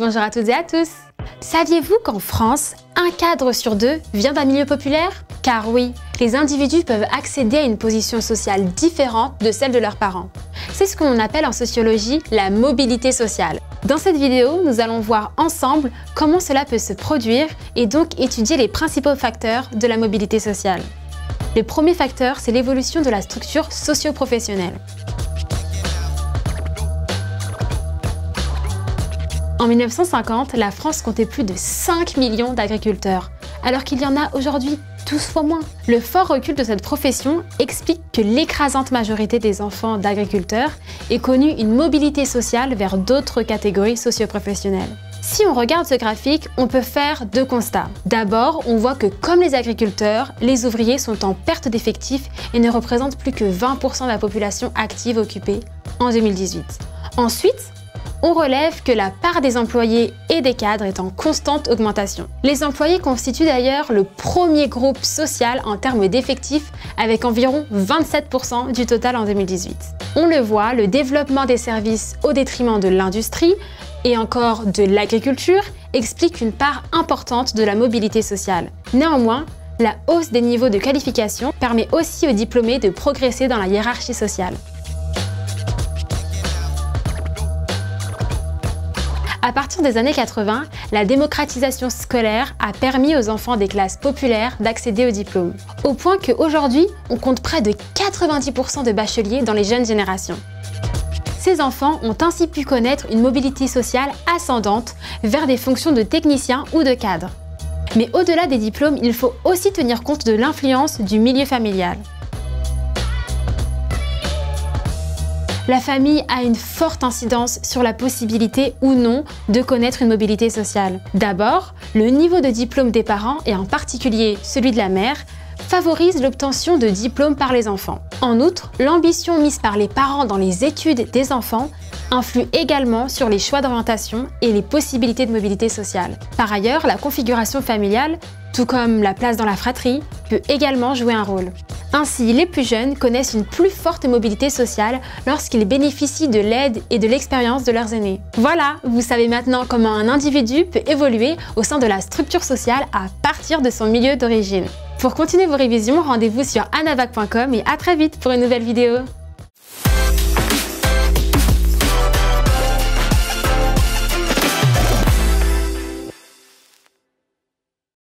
bonjour à toutes et à tous. Saviez-vous qu'en France, un cadre sur deux vient d'un milieu populaire? Car oui, les individus peuvent accéder à une position sociale différente de celle de leurs parents. C'est ce qu'on appelle en sociologie la mobilité sociale. Dans cette vidéo, nous allons voir ensemble comment cela peut se produire et donc étudier les principaux facteurs de la mobilité sociale. Le premier facteur, c'est l'évolution de la structure socio-professionnelle. En 1950, la France comptait plus de 5 millions d'agriculteurs, alors qu'il y en a aujourd'hui 12 fois moins. Le fort recul de cette profession explique que l'écrasante majorité des enfants d'agriculteurs ait connu une mobilité sociale vers d'autres catégories socio-professionnelles. Si on regarde ce graphique, on peut faire deux constats. D'abord, on voit que comme les agriculteurs, les ouvriers sont en perte d'effectifs et ne représentent plus que 20% de la population active occupée en 2018. Ensuite, on relève que la part des employés et des cadres est en constante augmentation. Les employés constituent d'ailleurs le premier groupe social en termes d'effectifs avec environ 27% du total en 2018. On le voit, le développement des services au détriment de l'industrie et encore de l'agriculture explique une part importante de la mobilité sociale. Néanmoins, la hausse des niveaux de qualification permet aussi aux diplômés de progresser dans la hiérarchie sociale. À partir des années 80, la démocratisation scolaire a permis aux enfants des classes populaires d'accéder au diplôme. Au point qu'aujourd'hui, on compte près de 90% de bacheliers dans les jeunes générations. Ces enfants ont ainsi pu connaître une mobilité sociale ascendante vers des fonctions de technicien ou de cadre. Mais au-delà des diplômes, il faut aussi tenir compte de l'influence du milieu familial. La famille a une forte incidence sur la possibilité ou non de connaître une mobilité sociale. D'abord, le niveau de diplôme des parents, et en particulier celui de la mère, favorise l'obtention de diplômes par les enfants. En outre, l'ambition mise par les parents dans les études des enfants influe également sur les choix d'orientation et les possibilités de mobilité sociale. Par ailleurs, la configuration familiale, tout comme la place dans la fratrie, peut également jouer un rôle. Ainsi, les plus jeunes connaissent une plus forte mobilité sociale lorsqu'ils bénéficient de l'aide et de l'expérience de leurs aînés. Voilà, vous savez maintenant comment un individu peut évoluer au sein de la structure sociale à partir de son milieu d'origine. Pour continuer vos révisions, rendez-vous sur anavac.com et à très vite pour une nouvelle vidéo.